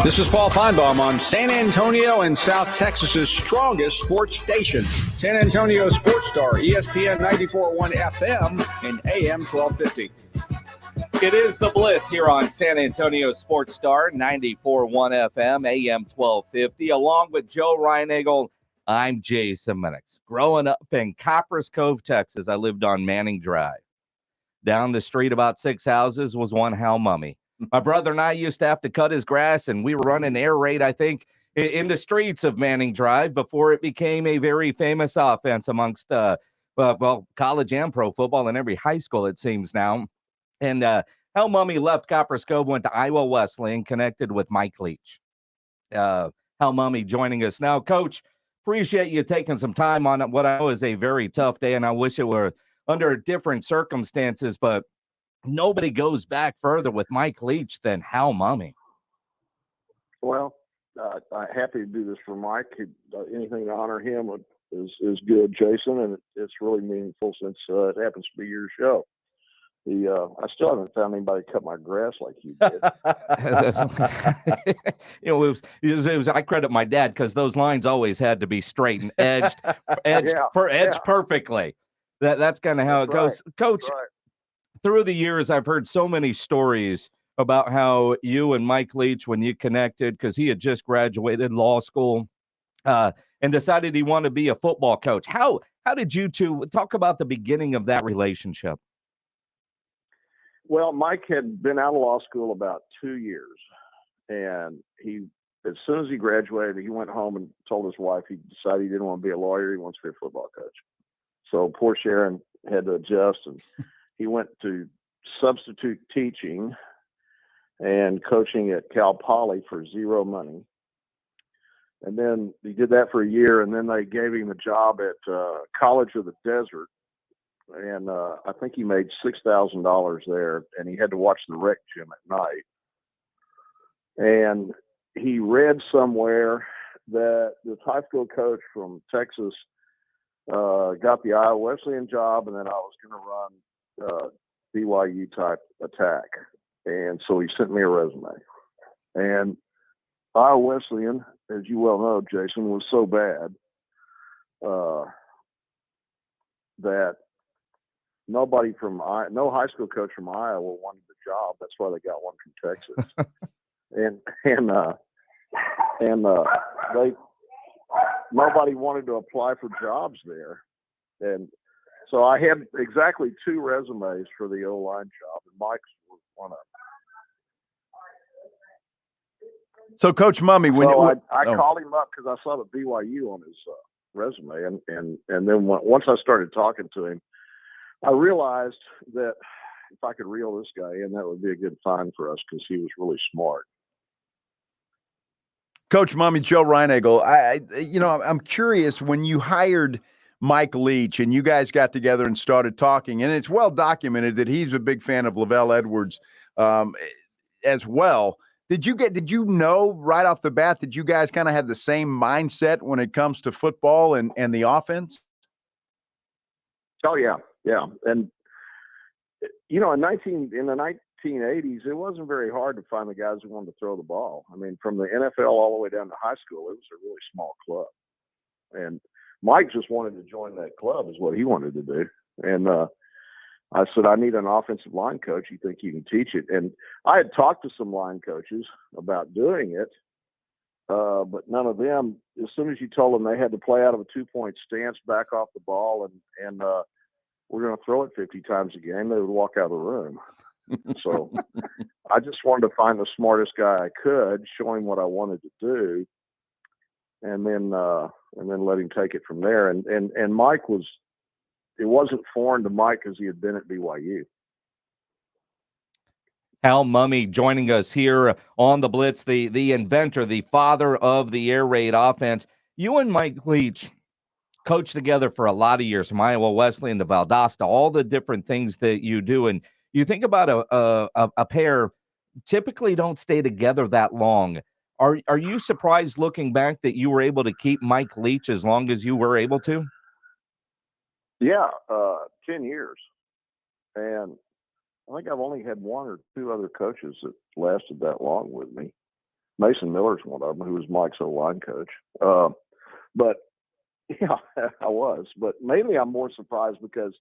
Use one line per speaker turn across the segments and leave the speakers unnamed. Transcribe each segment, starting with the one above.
This is Paul Feinbaum on San Antonio and South Texas's strongest sports station, San Antonio Sports Star, ESPN 94.1 FM and AM 1250.
It is the Blitz here on San Antonio Sports Star, 94.1 FM, AM 1250. Along with Joe Reinagle, I'm Jason Minix. Growing up in Copperas Cove, Texas, I lived on Manning Drive. Down the street about 6 houses was one Hal Mumme. My brother and I used to have to cut his grass, and we were running air raid, I think, in the streets of Manning Drive before it became a very famous offense amongst, college and pro football in every high school, it seems now. And Hal Mumme left Copperas Cove, went to Iowa Wesleyan, connected with Mike Leach. Hal Mumme joining us now. Coach, appreciate you taking some time on what I know is a very tough day, and I wish it were under different circumstances, but nobody goes back further with Mike Leach than Hal Mumme.
Well, I'm happy to do this for Mike. Anything to honor him is good, Jason, and it's really meaningful since it happens to be your show. I still haven't found anybody to cut my grass like you did.
I credit my dad because those lines always had to be straight and edged perfectly. That's kind of how it goes. Right. Coach, through the years, I've heard so many stories about how you and Mike Leach, when you connected, because he had just graduated law school and decided he wanted to be a football coach. How did you two talk about the beginning of that relationship?
Well, Mike had been out of law school about 2 years, and as soon as he graduated, he went home and told his wife he decided he didn't want to be a lawyer. He wants to be a football coach. So poor Sharon had to adjust, and he went to substitute teaching and coaching at Cal Poly for zero money. And then he did that for a year, and then they gave him a job at College of the Desert. And I think he made $6,000 there, and he had to watch the rec gym at night. And he read somewhere that this high school coach from Texas got the Iowa Wesleyan job, and then I was going to run BYU type attack. And so he sent me a resume. And Iowa Wesleyan, as you well know, Jason, was so bad that no high school coach from Iowa wanted the job. That's why they got one from Texas. Nobody wanted to apply for jobs there. And so I had exactly 2 resumes for the O-line job, and Mike's was one of them.
So Coach Mumme,
I called him up because I saw the BYU on his resume. And then once I started talking to him, I realized that if I could reel this guy in, that would be a good find for us because he was really smart.
Coach Mumme, Joe Reinagle, I'm curious, when you hired Mike Leach and you guys got together and started talking, and it's well documented that he's a big fan of Lavelle Edwards as well. Did you know right off the bat that you guys kind of had the same mindset when it comes to football and the offense?
Oh, yeah. Yeah. And, in the 1980s, it wasn't very hard to find the guys who wanted to throw the ball. I mean, from the NFL all the way down to high school, it was a really small club. And Mike just wanted to join that club is what he wanted to do. And I said, I need an offensive line coach. You think you can teach it? And I had talked to some line coaches about doing it, but none of them, as soon as you told them they had to play out of a 2-point stance, back off the ball, and we're going to throw it 50 times a game, they would walk out of the room. So I just wanted to find the smartest guy I could, show him what I wanted to do, and then let him take it from there. And Mike it wasn't foreign to Mike because he had been at BYU.
Hal Mumme joining us here on the Blitz, the inventor, the father of the air raid offense. You and Mike Leach coached together for a lot of years, from Iowa Wesleyan to Valdosta, all the different things that you do. And you think about a pair typically don't stay together that long. Are you surprised looking back that you were able to keep Mike Leach as long as you were able to?
Yeah, 10 years. And I think I've only had 1 or 2 other coaches that lasted that long with me. Mason Miller's one of them, who was Mike's O-line coach. But yeah, I was. But mainly I'm more surprised because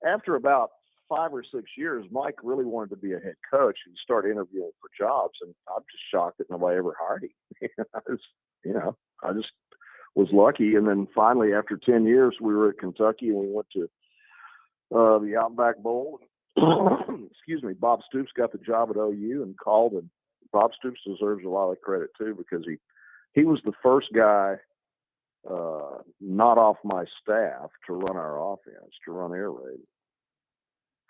after about 5 or 6 years, Mike really wanted to be a head coach and start interviewing for jobs. And I'm just shocked that nobody ever hired him. I just was lucky. And then finally, after 10 years, we were at Kentucky and we went to the Outback Bowl. Excuse me. Bob Stoops got the job at OU and called, and Bob Stoops deserves a lot of credit too, because he was the first guy not off my staff to run our offense, to run air raid.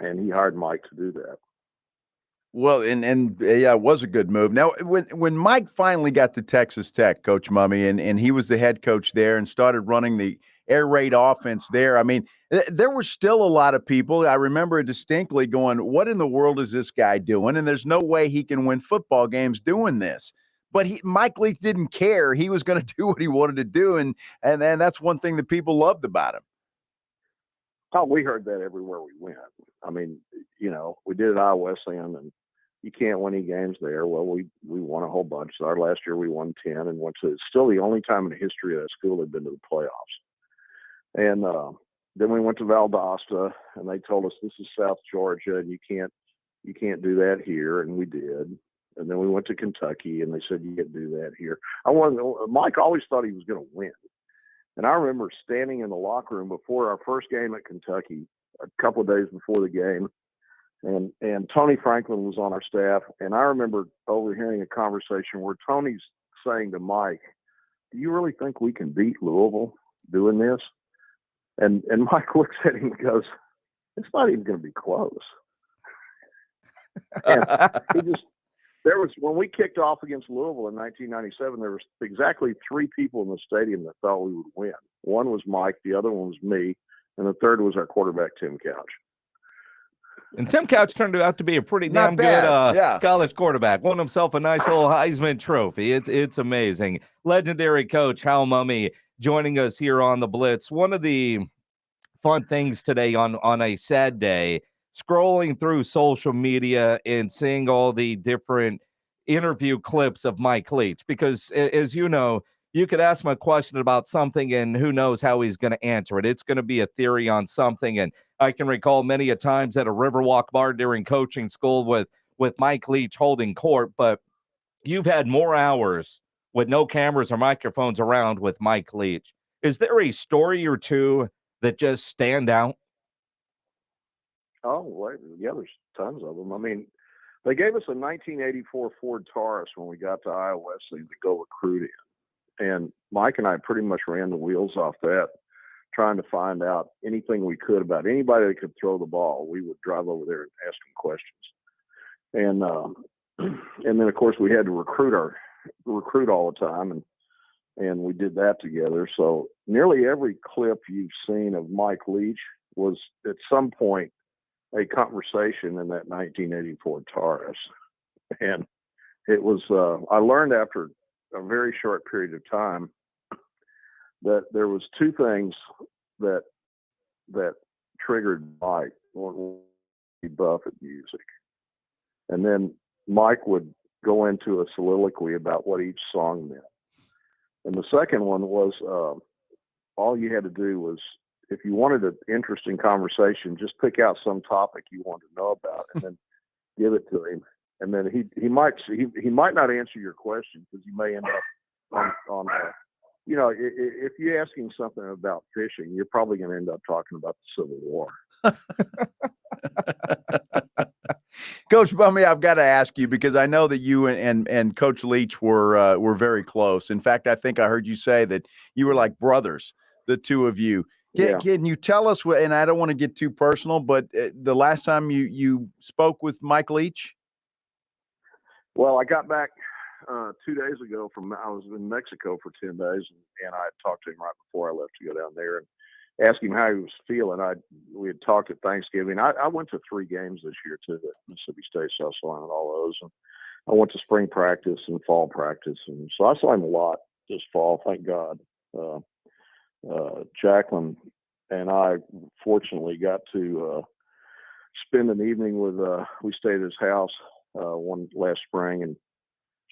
And he hired Mike to do that.
Well, and yeah, it was a good move. Now, when Mike finally got to Texas Tech, Coach Mumme, and he was the head coach there and started running the air raid offense there, I mean, there were still a lot of people, I remember distinctly, going, what in the world is this guy doing? And there's no way he can win football games doing this. But Mike Leach didn't care. He was going to do what he wanted to do, and that's one thing that people loved about him.
Oh, we heard that everywhere we went. I mean, we did it at Iowa Wesleyan, and you can't win any games there. Well, we won a whole bunch. So our last year we won 10 and went to, it's still the only time in the history of that school had been to the playoffs. And then we went to Valdosta, and they told us, this is South Georgia, and you can't do that here, and we did. And then we went to Kentucky, and they said, you can't do that here. Mike always thought he was going to win. And I remember standing in the locker room before our first game at Kentucky, a couple of days before the game, and Tony Franklin was on our staff. And I remember overhearing a conversation where Tony's saying to Mike, do you really think we can beat Louisville doing this? And Mike looks at him and goes, it's not even going to be close. And when we kicked off against Louisville in 1997, there was exactly 3 people in the stadium that thought we would win. One was Mike, the other one was me, and the third was our quarterback, Tim Couch.
And Tim Couch turned out to be a pretty damn good college quarterback. Won himself a nice little Heisman Trophy. It's amazing. Legendary coach Hal Mumme joining us here on the Blitz. One of the fun things today on a sad day, scrolling through social media and seeing all the different interview clips of Mike Leach, because as you know, you could ask him a question about something and who knows how he's going to answer it. It's going to be a theory on something. And I can recall many a times at a Riverwalk bar during coaching school with Mike Leach holding court, but you've had more hours with no cameras or microphones around with Mike Leach. Is there a story or two that just stand out?
Oh, well, yeah, there's tons of them. I mean, they gave us a 1984 Ford Taurus when we got to Iowa Wesleyan to go recruit in. And Mike and I pretty much ran the wheels off that, trying to find out anything we could about anybody that could throw the ball. We would drive over there and ask them questions. And then, of course, we had to recruit all the time, and we did that together. So nearly every clip you've seen of Mike Leach was at some point a conversation in that 1984 Taurus. And it was, I learned after a very short period of time that there was 2 things that triggered Mike. One was he buff at music. And then Mike would go into a soliloquy about what each song meant. And the second one was, all you had to do was, if you wanted an interesting conversation, just pick out some topic you wanted to know about and then give it to him. And then he might not answer your question, because you may end up on if you're asking something about fishing, you're probably going to end up talking about the Civil War.
Coach Mumme, I've got to ask you, because I know that you and Coach Leach were very close. In fact, I think I heard you say that you were like brothers, the two of you. Can you tell us, and I don't want to get too personal, but the last time you spoke with Mike Leach?
Well, I got back 2 days ago I was in Mexico for 10 days, and I talked to him right before I left to go down there and ask him how he was feeling. We had talked at Thanksgiving. I went to 3 games this year too, at Mississippi State, so I saw him at all those. And I went to spring practice and fall practice, and so I saw him a lot this fall, thank God. Jacqueline and I fortunately got to spend an evening with, we stayed at his house one last spring, and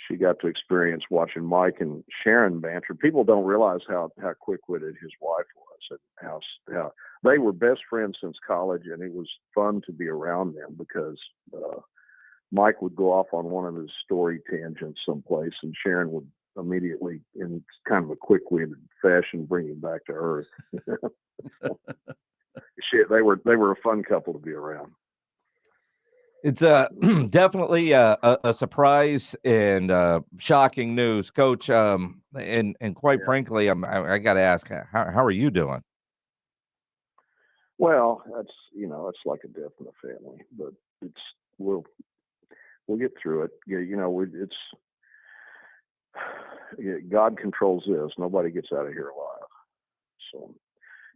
she got to experience watching Mike and Sharon banter. People don't realize how quick-witted his wife was, and how they were best friends since college, and it was fun to be around them because Mike would go off on one of his story tangents someplace, and Sharon would immediately, in kind of a quick-witted fashion, bring him back to earth. They were a fun couple to be around.
It's definitely a surprise and shocking news, Coach. And quite frankly, I got to ask, how are you doing?
Well, it's like a death in the family, but we'll get through it. God controls this. Nobody gets out of here alive. So,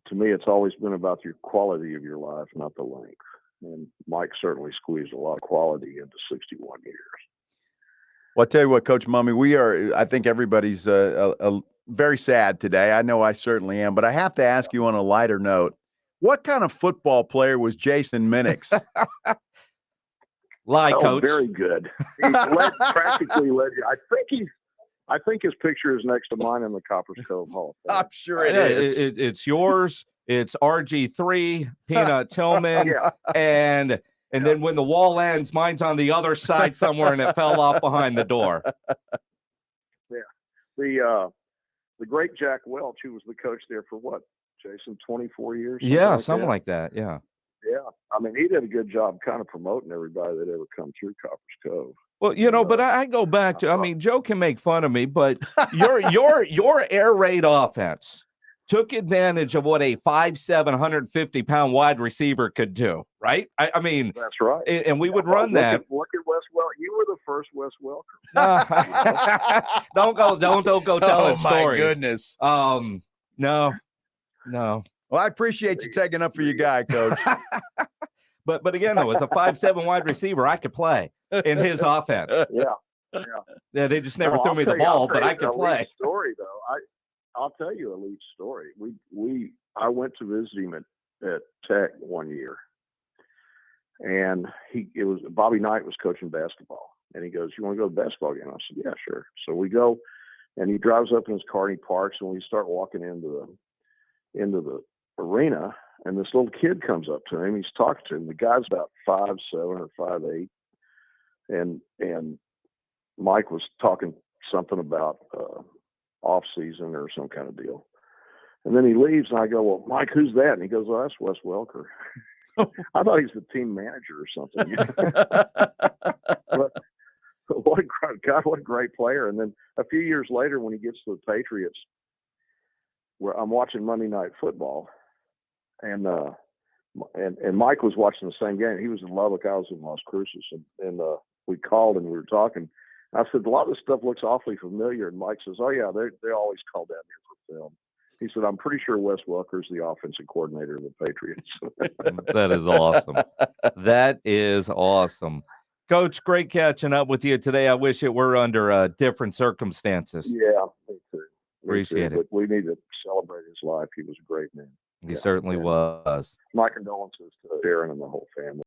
to me, it's always been about your quality of your life, not the length. And Mike certainly squeezed a lot of quality into 61 years.
Well, I'll tell you what, Coach Mumme, I think everybody's very sad today. I know I certainly am, but I have to ask you on a lighter note, what kind of football player was Jason Minix?
Coach.
Very good. He practically led you. I think his picture is next to mine in the Coppers Cove Hall of Fame.
I'm sure it is.
It's yours. It's RG3, Peanut Tillman, and then when the wall ends, mine's on the other side somewhere, and it fell off behind the door.
Yeah, the great Jack Welch, who was the coach there for what, Jason, 24 years?
Something like that. Yeah.
Yeah, I mean, he did a good job kind of promoting everybody that ever come through Coppers Cove.
Well, but I go back to, Joe can make fun of me, but your air raid offense took advantage of what a 5'7", 150-pound wide receiver could do, right? I mean,
that's right.
And we would run that.
Look at Wes Welker. You were the first Wes Welker.
Don't go telling stories.
Oh my goodness.
No.
Well, I appreciate you taking up for your guy, Coach.
But again, though, as a 5'7" wide receiver, I could play in his offense. Yeah. They just never threw me the ball, but I could play.
Story though, I'll tell you a Leach story. I went to visit him at Tech one year, and Bobby Knight was coaching basketball, and he goes, "You want to go to the basketball game?" I said, "Yeah, sure." So we go, and he drives up in his car and he parks, and we start walking into the arena, and this little kid comes up to him. He's talking to him. The guy's about 5'7" or 5'8", and Mike was talking something about off season or some kind of deal. And then he leaves, and I go, "Well, Mike, who's that?" And he goes, "Well, that's Wes Welker." I thought he's the team manager or something. But what a great player. And then a few years later, when he gets to the Patriots, where I'm watching Monday Night Football, and Mike was watching the same game. He was in Lubbock, I was in Las Cruces, and we called and we were talking. I said, "A lot of this stuff looks awfully familiar." And Mike says, "Oh yeah, they always call down here for film." He said, "I'm pretty sure Wes Welker is the offensive coordinator of the Patriots."
That is awesome. That is awesome. Coach, great catching up with you today. I wish it were under different circumstances.
Yeah, me too.
Appreciate it.
But we need to celebrate his life. He was a great man.
He certainly was.
My condolences to Darren and the whole family.